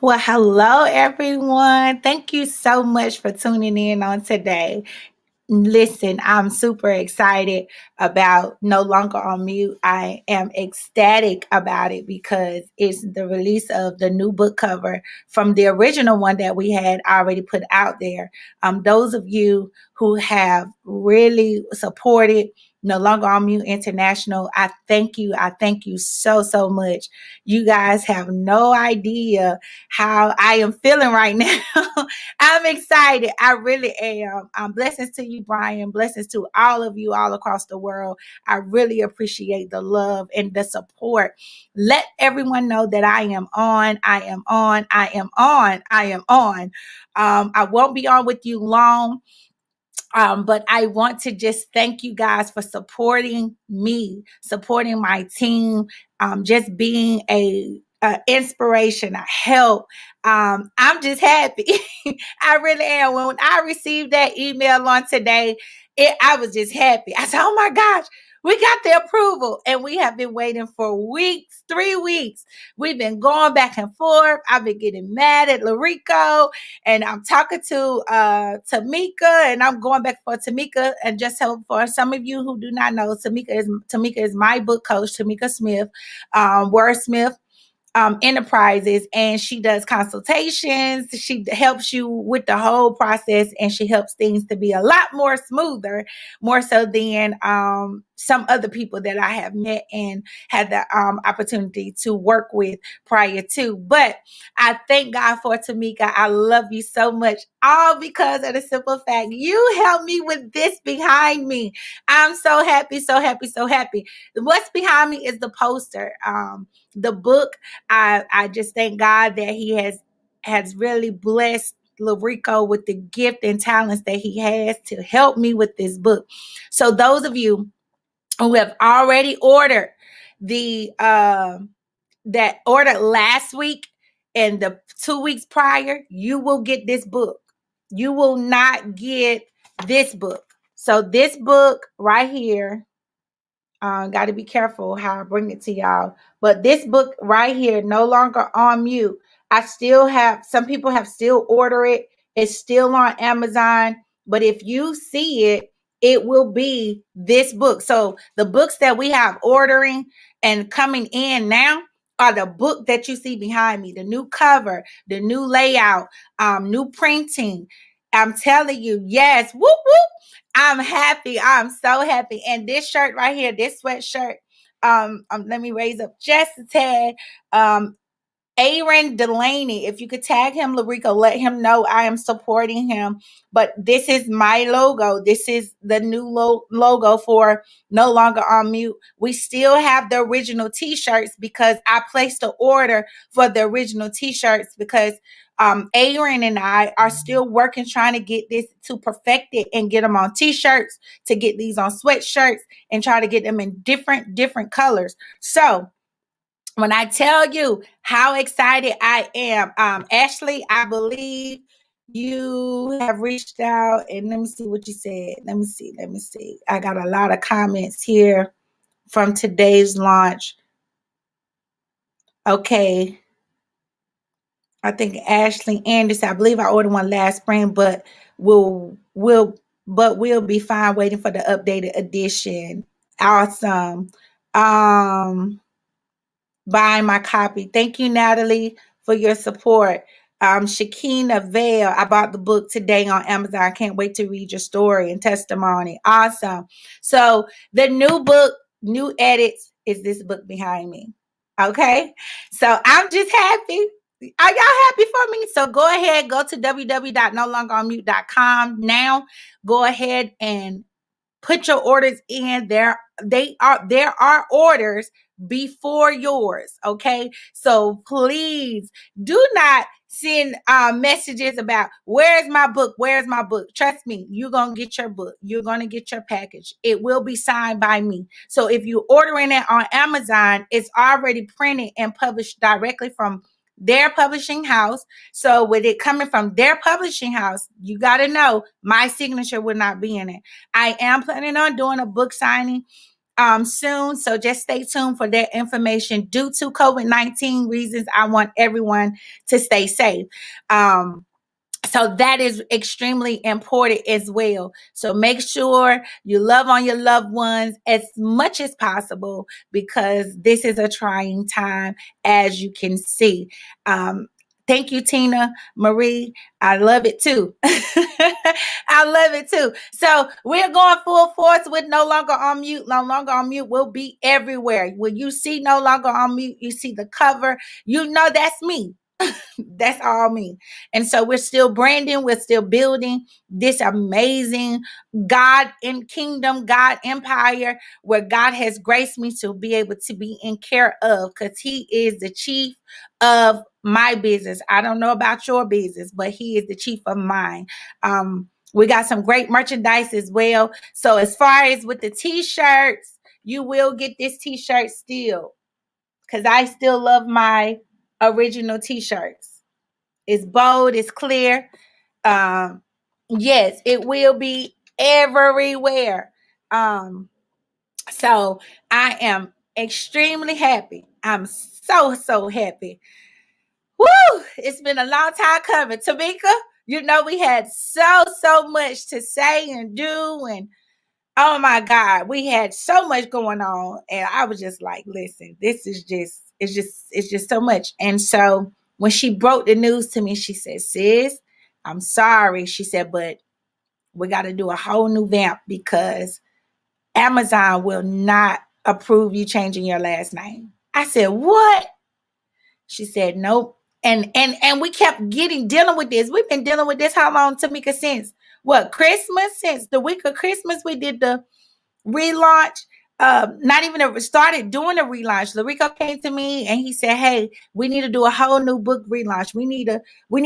Well, hello, everyone. Thank you so much for tuning in on today. Listen, I'm super excited about No Longer on Mute. I am ecstatic about it because it's the release of the new book cover from the original one that we had already put out there. Those of you who have really supported No Longer on Mute International, I thank you. I thank you so, so much. You guys have no idea how I am feeling right now. I'm excited. I really am. Blessings to you, Brian. Blessings to all of you all across the world. I really appreciate the love and the support. Let everyone know that I am on. I am on. I am on. I am on. I won't be on with you long. But I want to just thank you guys for supporting me, supporting my team, just being a inspiration, a help. I'm just happy. I really am. When I received that email on today, I was just happy. I said, "Oh my gosh, we got the approval," and we have been waiting for weeks, 3 weeks. We've been going back and forth. I've been getting mad at Larico, and I'm talking to Tamika, and I'm going back for Tamika. And just so for some of you who do not know, Tamika is my book coach, Tamika Smith, Wordsmith Enterprises, and she does consultations. She helps you with the whole process, and she helps things to be a lot more smoother, more so than some other people that I have met and had the opportunity to work with prior to. But I thank God for Tamika. I love you so much, all because of the simple fact you helped me with this behind me. I'm so happy, so happy, so happy. What's behind me is the poster. The book, I just thank God that He has really blessed Larico with the gift and talents that he has to help me with this book. So those of you who have already ordered the that ordered last week and the 2 weeks prior, you will get this book. You will not get this book. So this book right here, got to be careful how I bring it to y'all. But this book right here, No Longer on Mute, I still have, some people have still ordered it. It's still on Amazon. But if you see it, it will be this book. So the books that we have ordering and coming in now are the book that you see behind me, the new cover, the new layout, new printing. I'm telling you, yes, whoop, whoop. I'm happy. I'm so happy. And this shirt right here, this sweatshirt, let me raise up just a tad. Aaron Delaney, if you could tag him, Larico, let him know I am supporting him. But this is my logo. This is the new logo for No Longer on Mute. We still have the original t-shirts because I placed the order for the original t-shirts because Aaron and I are still working trying to get this to perfect it and get them on t-shirts, to get these on sweatshirts, and try to get them in different colors. So when I tell you how excited I am, Ashley, I believe you have reached out, and let me see what you said. Let me see. I got a lot of comments here from today's launch. Okay. I think Ashley Anderson, I believe I ordered one last spring, but we'll be fine waiting for the updated edition. Awesome. Um Buying my copy. Thank you, Natalie, for your support. Shakina Vale, I bought the book today on Amazon. I can't wait to read your story and testimony. Awesome. So the new book, new edits, is this book behind me. Okay. So I'm just happy. Are y'all happy for me? So go ahead, go to www.nolongeronmute.com now. Go ahead and put your orders in. There are orders before yours. Okay. So please do not send messages about where's my book. Trust me, you're gonna get your book. You're gonna get your package. It will be signed by me. So if you're ordering it on Amazon, it's already printed and published directly from their publishing house. So with it coming from their publishing house, you got to know my signature will not be in it. I am planning on doing a book signing soon. So just stay tuned for that information. Due to COVID-19 reasons, I want everyone to stay safe. So that is extremely important as well. So make sure you love on your loved ones as much as possible, because this is a trying time, as you can see. Thank you, Tina Marie. I love it too. I love it too. So we're going full force with No Longer on Mute. No Longer on Mute will be everywhere. When you see No Longer on Mute, you see the cover, you know that's me. That's all me. And so we're still branding, we're still building this amazing God in kingdom, God empire, where God has graced me to be able to be in care of, because He is the chief of my business. I don't know about your business, but He is the chief of mine. We got some great merchandise as well. So as far as with the t-shirts, you will get this t-shirt still, because I still love my original t-shirts. It's bold, it's clear. Um, yes, it will be everywhere. Um, so I am extremely happy. I'm so happy. Woo! It's been a long time coming. Tamika, you know, we had so much to say and do, and oh my God, we had so much going on. And I was just like, listen, this is just, it's just so much. And so when she broke the news to me, she said, sis, I'm sorry. She said, but we got to do a whole new vamp, because Amazon will not approve you changing your last name. I said, what? She said, nope. And we kept dealing with this. We've been dealing with this how long, Tamika? Since what? Christmas? Since the week of Christmas, we did the relaunch. Not even started doing a relaunch. Larico came to me and he said, hey, we need to do a whole new book relaunch. We need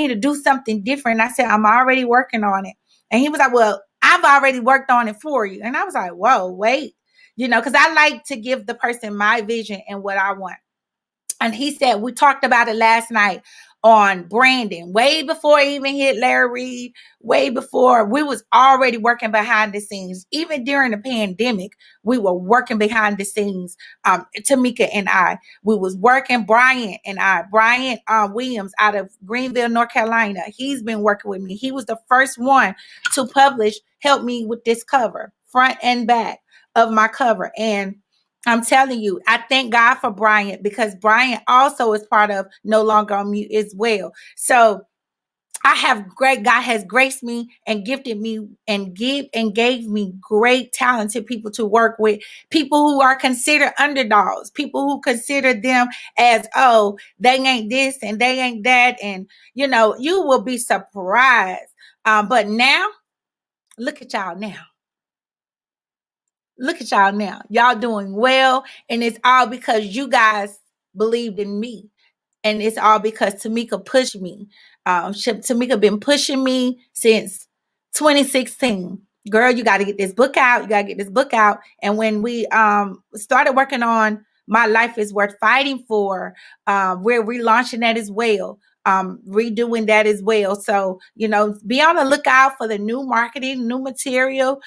to do something different. I said, I'm already working on it. And he was like, well, I've already worked on it for you. And I was like, whoa, wait. Because I like to give the person my vision and what I want. And he said, we talked about it last night on branding, way before it even hit Larry Reed, way before. We was already working behind the scenes. Even during the pandemic, we were working behind the scenes. Tamika and I, we was working, Brian Williams out of Greenville, North Carolina. He's been working with me. He was the first one to help me with this cover, front and back of my cover. And I'm telling you, I thank God for Brian, because Brian also is part of No Longer on Mute as well. So God has graced me and gifted me and gave me great talented people to work with, people who are considered underdogs, people who consider them as, oh, they ain't this and they ain't that. And, you will be surprised. But now, look at y'all now. Look at y'all now. Y'all doing well. And it's all because you guys believed in me. And it's all because Tamika pushed me. Tamika been pushing me since 2016. Girl, you got to get this book out. You got to get this book out. And when we started working on My Life is Worth Fighting For, we're relaunching that as well. Redoing that as well. So, be on the lookout for the new marketing, new material.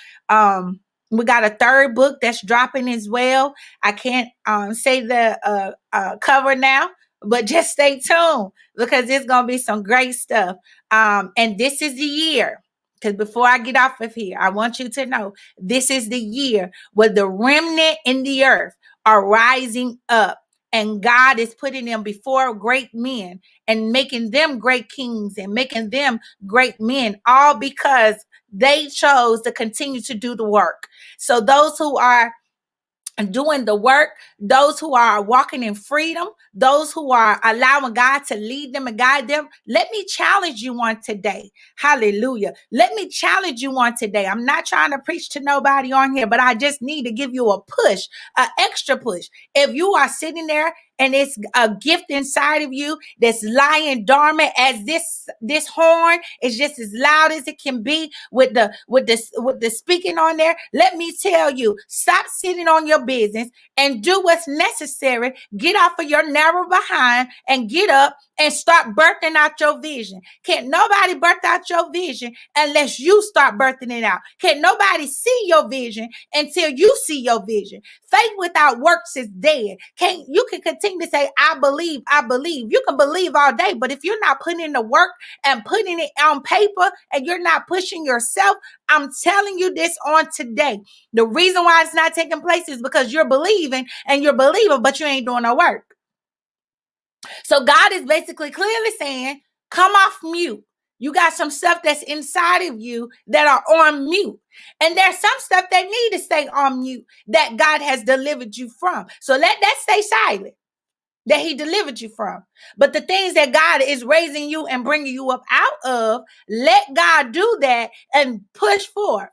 We got a third book that's dropping as well. I can't say the cover now, but just stay tuned, because it's going to be some great stuff. And this is the year, because before I get off of here, I want you to know this is the year where the remnant in the earth are rising up. And God is putting them before great men and making them great kings and making them great men, all because they chose to continue to do the work. So those who are doing the work, those who are walking in freedom, those who are allowing God to lead them and guide them, let me challenge you on today. Hallelujah. Let me challenge you on today. I'm not trying to preach to nobody on here, but I just need to give you a push, an extra push. If you are sitting there and it's a gift inside of you that's lying dormant, as this horn is just as loud as it can be with the speaking on there, let me tell you, stop sitting on your business and do what's necessary. Get off of your narrow behind and get up and start birthing out your vision. Can't nobody birth out your vision unless you start birthing it out. Can't nobody see your vision until you see your vision. Faith without works is dead. Can't you can continue to say, I believe, I believe. You can believe all day, but if you're not putting in the work and putting it on paper and you're not pushing yourself, I'm telling you this on today. The reason why it's not taking place is because you're believing and you're believing, but you ain't doing no work. So God is basically clearly saying, come off mute. You got some stuff that's inside of you that are on mute. And there's some stuff that need to stay on mute that God has delivered you from. So let that stay silent, that he delivered you from. But the things that God is raising you and bringing you up out of, let God do that and push forth.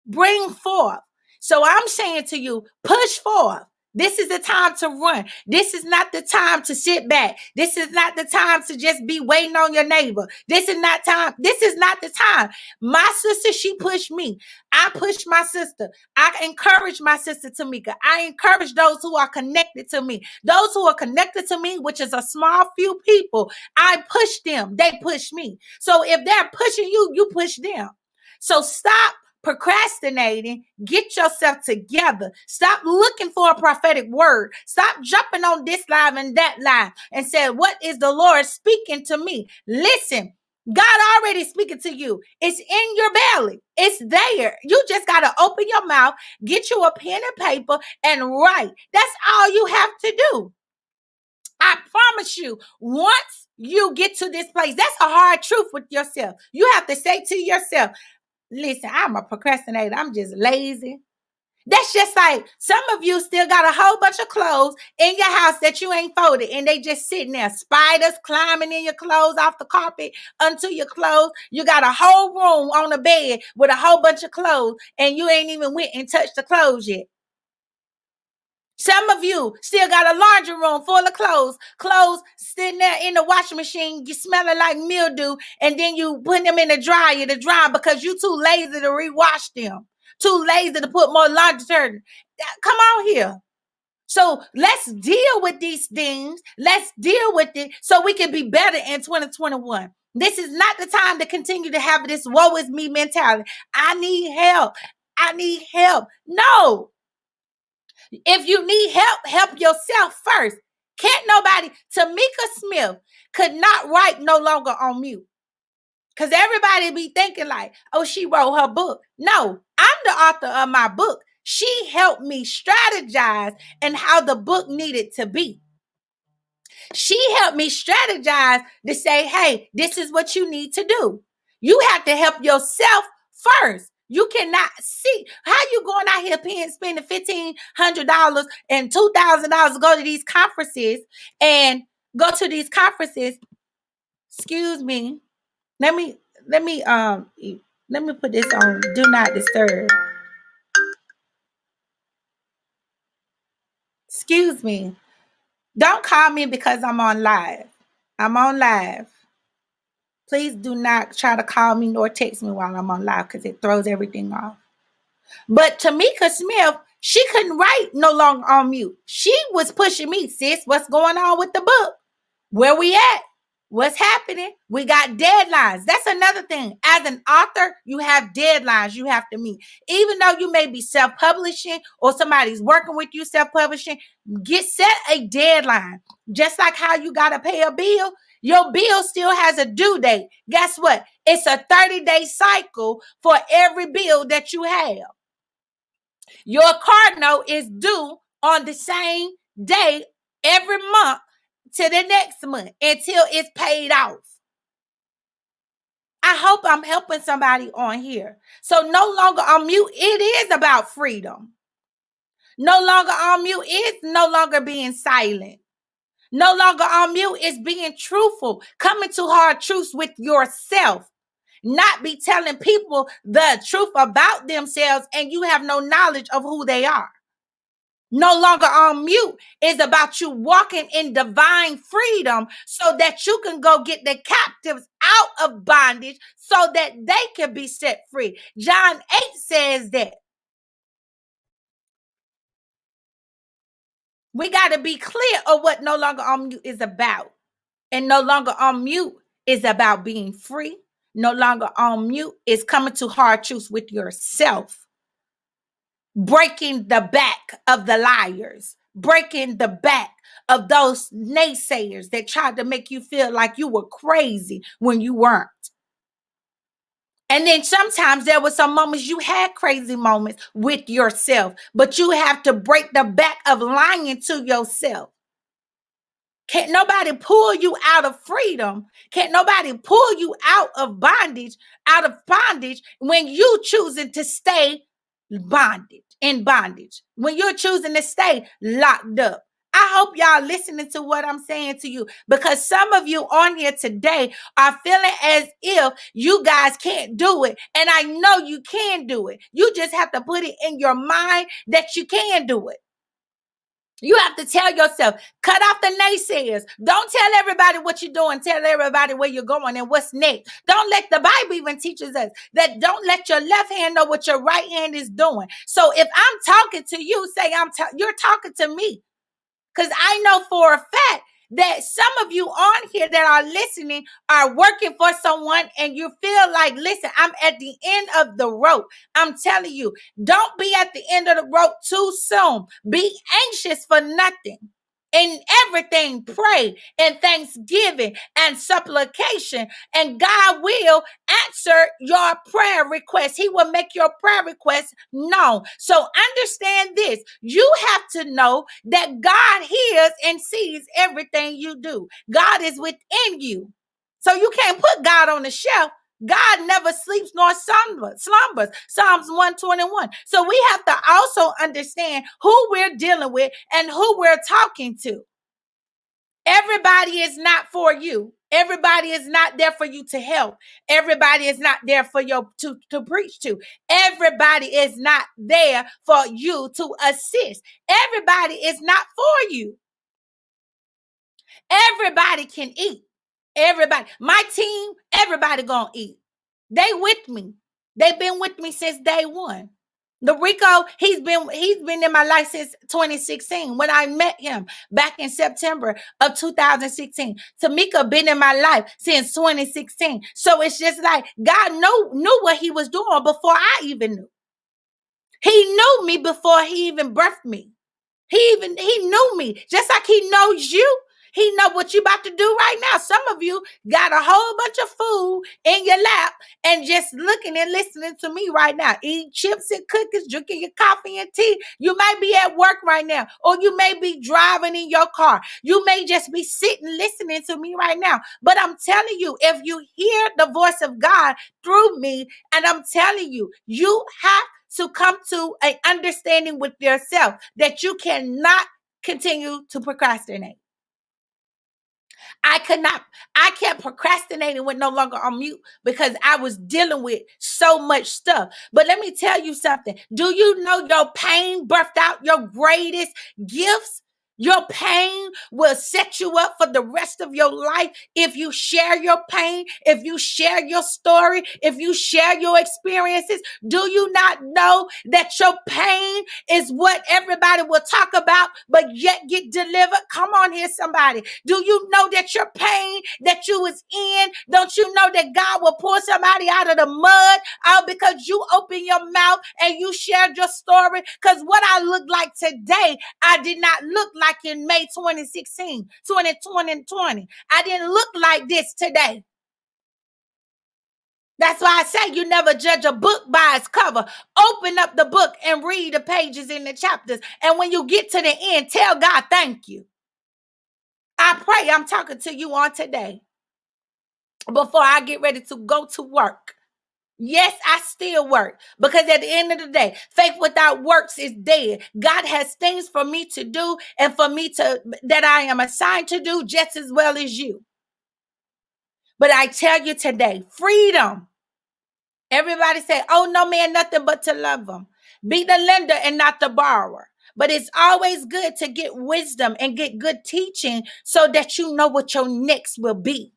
Bring forth. So I'm saying to you, push forth. This is the time to run. This is not the time to sit back. This is not the time to just be waiting on your neighbor. This is not time. This is not the time. My sister, she pushed me. I pushed my sister. I encourage my sister Tamika. I encourage those who are connected to me. Those who are connected to me, which is a small few people, I push them. They push me. So if they're pushing you, you push them. So stop procrastinating. Get yourself together. Stop looking for a prophetic word. Stop jumping on this live and that live and say, what is the Lord speaking to me? Listen, God already speaking to you. It's in your belly. It's there. You just got to open your mouth, get you a pen and paper and write. That's all you have to do. I promise you, once you get to this place, that's a hard truth with yourself. You have to say to yourself, listen, I'm a procrastinator. I'm just lazy. That's just like some of you still got a whole bunch of clothes in your house that you ain't folded and they just sitting there. Spiders climbing in your clothes off the carpet onto your clothes. You got a whole room on the bed with a whole bunch of clothes and you ain't even went and touched the clothes yet. Some of you still got a laundry room full of clothes sitting there in the washing machine, you smelling like mildew, and then you put them in the dryer to dry because you too lazy to rewash them, too lazy to put more laundry detergent. Come on here. So let's deal with these things. Let's deal with it so we can be better in 2021. This is not the time to continue to have this woe is me mentality. I need help. I need help. No. If you need help, help yourself first. Can't nobody, Tamika Smith could not write no longer on mute. Because everybody be thinking like, oh, she wrote her book. No, I'm the author of my book. She helped me strategize and how the book needed to be. She helped me strategize to say, hey, this is what you need to do. You have to help yourself first. You cannot see how you going out here spending $1,500 and $2,000 to go to these conferences and go to these conferences. Excuse me. Let me put this on do not disturb. Excuse me. Don't call me because I'm on live. I'm on live. Please do not try to call me nor text me while I'm on live because it throws everything off. But Tamika Smith, she couldn't write no longer on mute. She was pushing me, sis, what's going on with the book? Where we at? What's happening? We got deadlines. That's another thing. As an author, you have deadlines you have to meet. Even though you may be self-publishing or somebody's working with you self-publishing, set a deadline. Just like how you got to pay a bill, your bill still has a due date. Guess what? It's a 30-day cycle for every bill that you have. Your card note is due on the same day every month to the next month until it's paid off. I hope I'm helping somebody on here. So no longer on mute. It is about freedom. No longer on mute is no longer being silent. No longer on mute is being truthful, coming to hard truths with yourself. Not be telling people the truth about themselves and you have no knowledge of who they are. No longer on mute is about you walking in divine freedom so that you can go get the captives out of bondage so that they can be set free. John 8 says that. We got to be clear of what no longer on mute is about. And no longer on mute is about being free. No longer on mute is coming to hard truths with yourself, breaking the back of the liars, breaking the back of those naysayers that tried to make you feel like you were crazy when you weren't. And then sometimes there were some moments you had crazy moments with yourself, but you have to break the back of lying to yourself. Can't nobody pull you out of freedom. Can't nobody pull you out of bondage when you choosing to stay in bondage, when you're choosing to stay locked up. I hope y'all listening to what I'm saying to you, because some of you on here today are feeling as if you guys can't do it. And I know you can do it. You just have to put it in your mind that you can do it. You have to tell yourself, cut off the naysayers. Don't tell everybody what you're doing. Tell everybody where you're going and what's next. Don't let the Bible even teaches us that don't let your left hand know what your right hand is doing. So if I'm talking to you, say you're talking to me. Because I know for a fact that some of you on here that are listening are working for someone and you feel like, listen, I'm at the end of the rope. I'm telling you, don't be at the end of the rope too soon. Be anxious for nothing. In everything, pray in thanksgiving and supplication, and God will answer your prayer request. He will make your prayer request known. So understand this. You have to know that God hears and sees everything you do. God is within you. So you can't put God on the shelf. God never sleeps nor slumbers. Psalms 121. So we have to also understand who we're dealing with and who we're talking to. Everybody is not for you. Everybody is not there for you to help. Everybody is not there for you to preach to. Everybody is not there for you to assist. Everybody is not for you. Everybody can eat. Everybody. My team, everybody gonna eat. They with me. They've been with me since day one. The Rico, he's been in my life since 2016 when I met him back in September of 2016. Tamika been in my life since 2016. So it's just like God knew what he was doing before I even knew. He knew me before he even birthed me. He knew me just like he knows you. He know what you about to do right now. Some of you got a whole bunch of food in your lap and just looking and listening to me right now. Eating chips and cookies, drinking your coffee and tea. You might be at work right now, or you may be driving in your car. You may just be sitting listening to me right now. But I'm telling you, if you hear the voice of God through me, and I'm telling you, you have to come to an understanding with yourself that you cannot continue to procrastinate. I kept procrastinating with no longer on mute because I was dealing with so much stuff. But let me tell you something. Do you know your pain birthed out your greatest gifts? Your pain will set you up for the rest of your life if you share your pain, if you share your story, if you share your experiences. Do you not know that your pain is what everybody will talk about, but yet get delivered? Come on here, somebody. Do you know that your pain that you was in, don't you know that God will pull somebody out of the mud out because you open your mouth and you shared your story? Because what I look like today, I did not look like in May 2016, 2020. I didn't look like this today. That's why I say you never judge a book by its cover. Open up the book and read the pages in the chapters. And when you get to the end, tell God, thank you. I pray I'm talking to you on today before I get ready to go to work. Yes, I still work because at the end of the day, faith without works is dead. God has things for me to do and for me to that I am assigned to do just as well as you. But I tell you today, freedom. Everybody say, oh, no man, nothing but to love them. Be the lender and not the borrower. But it's always good to get wisdom and get good teaching so that you know what your next will be.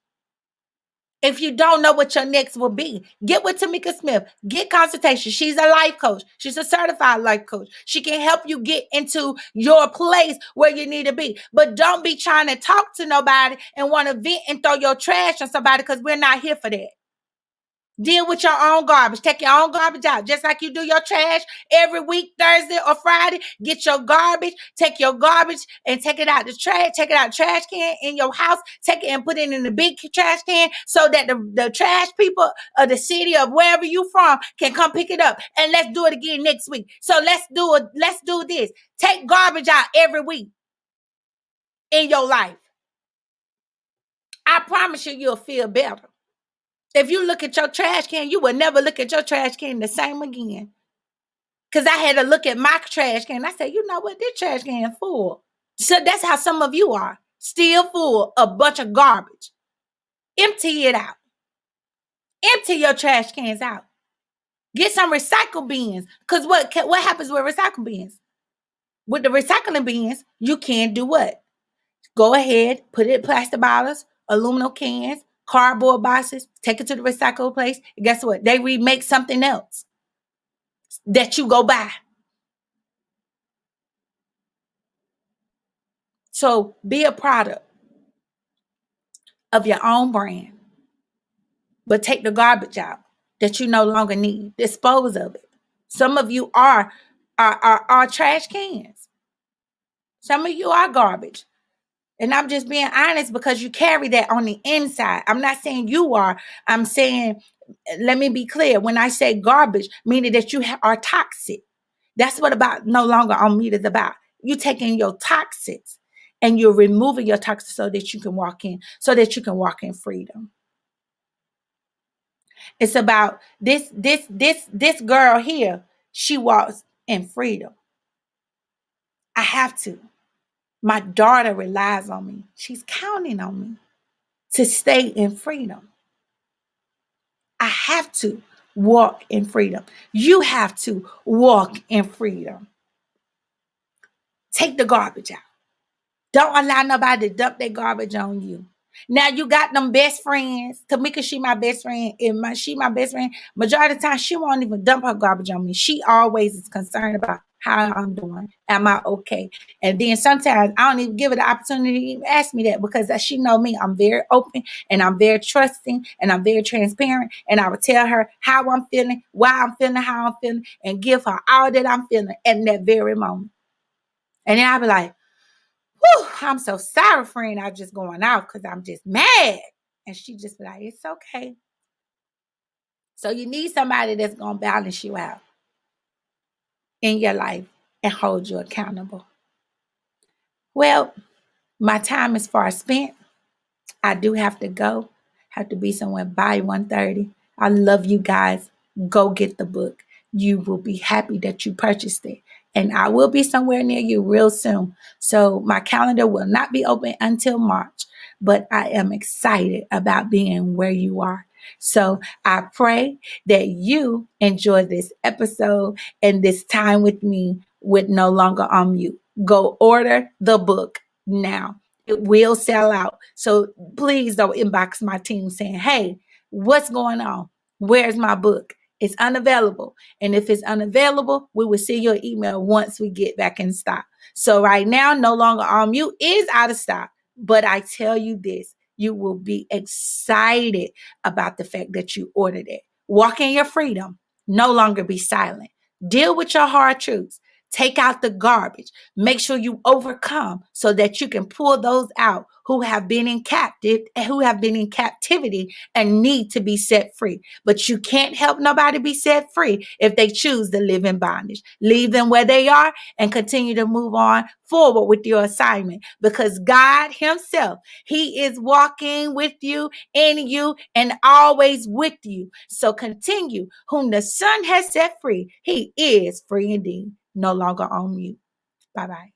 If you don't know what your next will be, get with Tamika Smith. Get consultation. She's a life coach. She's a certified life coach. She can help you get into your place where you need to be. But don't be trying to talk to nobody and want to vent and throw your trash on somebody, because we're not here for that. Deal with your own garbage. Take your own garbage out. Just like you do your trash every week, Thursday or Friday. Get your garbage. Take your garbage and take it out the trash. Take it out the trash can in your house. Take it and put it in the big trash can so that the trash people of the city of wherever you from can come pick it up. And let's do it again next week. So let's do this. Take garbage out every week in your life. I promise you, you'll feel better. If you look at your trash can, you will never look at your trash can the same again. Because I had to look at my trash can. I said, you know what? This trash can is full. So that's how some of you are. Still full, a bunch of garbage. Empty it out. Empty your trash cans out. Get some recycle bins. Because what happens with recycle bins? With the recycling bins, you can do what? Go ahead, put it in plastic bottles, aluminum cans, cardboard boxes, take it to the recycle place. And guess what? They remake something else that you go buy. So be a product of your own brand, but take the garbage out that you no longer need. Dispose of it. Some of you are trash cans. Some of you are garbage. And I'm just being honest because you carry that on the inside. I'm not saying you are. I'm saying, let me be clear. When I say garbage, meaning that you are toxic. That's what about no longer on meat is about. You taking your toxics and you're removing your toxics so that you can walk in freedom. It's about this girl here. She walks in freedom. I have to. My daughter relies on me. She's counting on me to stay in freedom. I have to walk in freedom. You have to walk in freedom. Take the garbage out. Don't allow nobody to dump their garbage on you. Now you got them best friends. Tamika, she my best friend. She my best friend. Majority of the time, she won't even dump her garbage on me. She always is concerned about how I'm doing. Am I okay? And then sometimes I don't even give her the opportunity to even ask me that, because she know me. I'm very open and I'm very trusting and I'm very transparent. And I would tell her how I'm feeling, why I'm feeling how I'm feeling, and give her all that I'm feeling at that very moment. And then I'll be like, whew, I'm so sorry, friend. I'm just going out because I'm just mad. And she just be like, it's okay. So you need somebody that's going to balance you out in your life and hold you accountable. Well, my time is far spent. I do have to go. Have to be somewhere by 1:30. I love you guys. Go get the book. You will be happy that you purchased it. And I will be somewhere near you real soon. So my calendar will not be open until March, but I am excited about being where you are. So I pray that you enjoy this episode and this time with me with No Longer on Mute. Go order the book now. It will sell out. So please don't inbox my team saying, hey, what's going on? Where's my book? It's unavailable. And if it's unavailable, we will send you an email once we get back in stock. So right now, No Longer on Mute is out of stock. But I tell you this, you will be excited about the fact that you ordered it. Walk in your freedom. No longer be silent. Deal with your hard truths. Take out the garbage. Make sure you overcome so that you can pull those out who have been in captivity and need to be set free. But you can't help nobody be set free if they choose to live in bondage. Leave them where they are and continue to move on forward with your assignment, because God himself, he is walking with you, in you, and always with you. So continue. Whom the Son has set free, he is free indeed. No Longer on Mute. Bye-bye.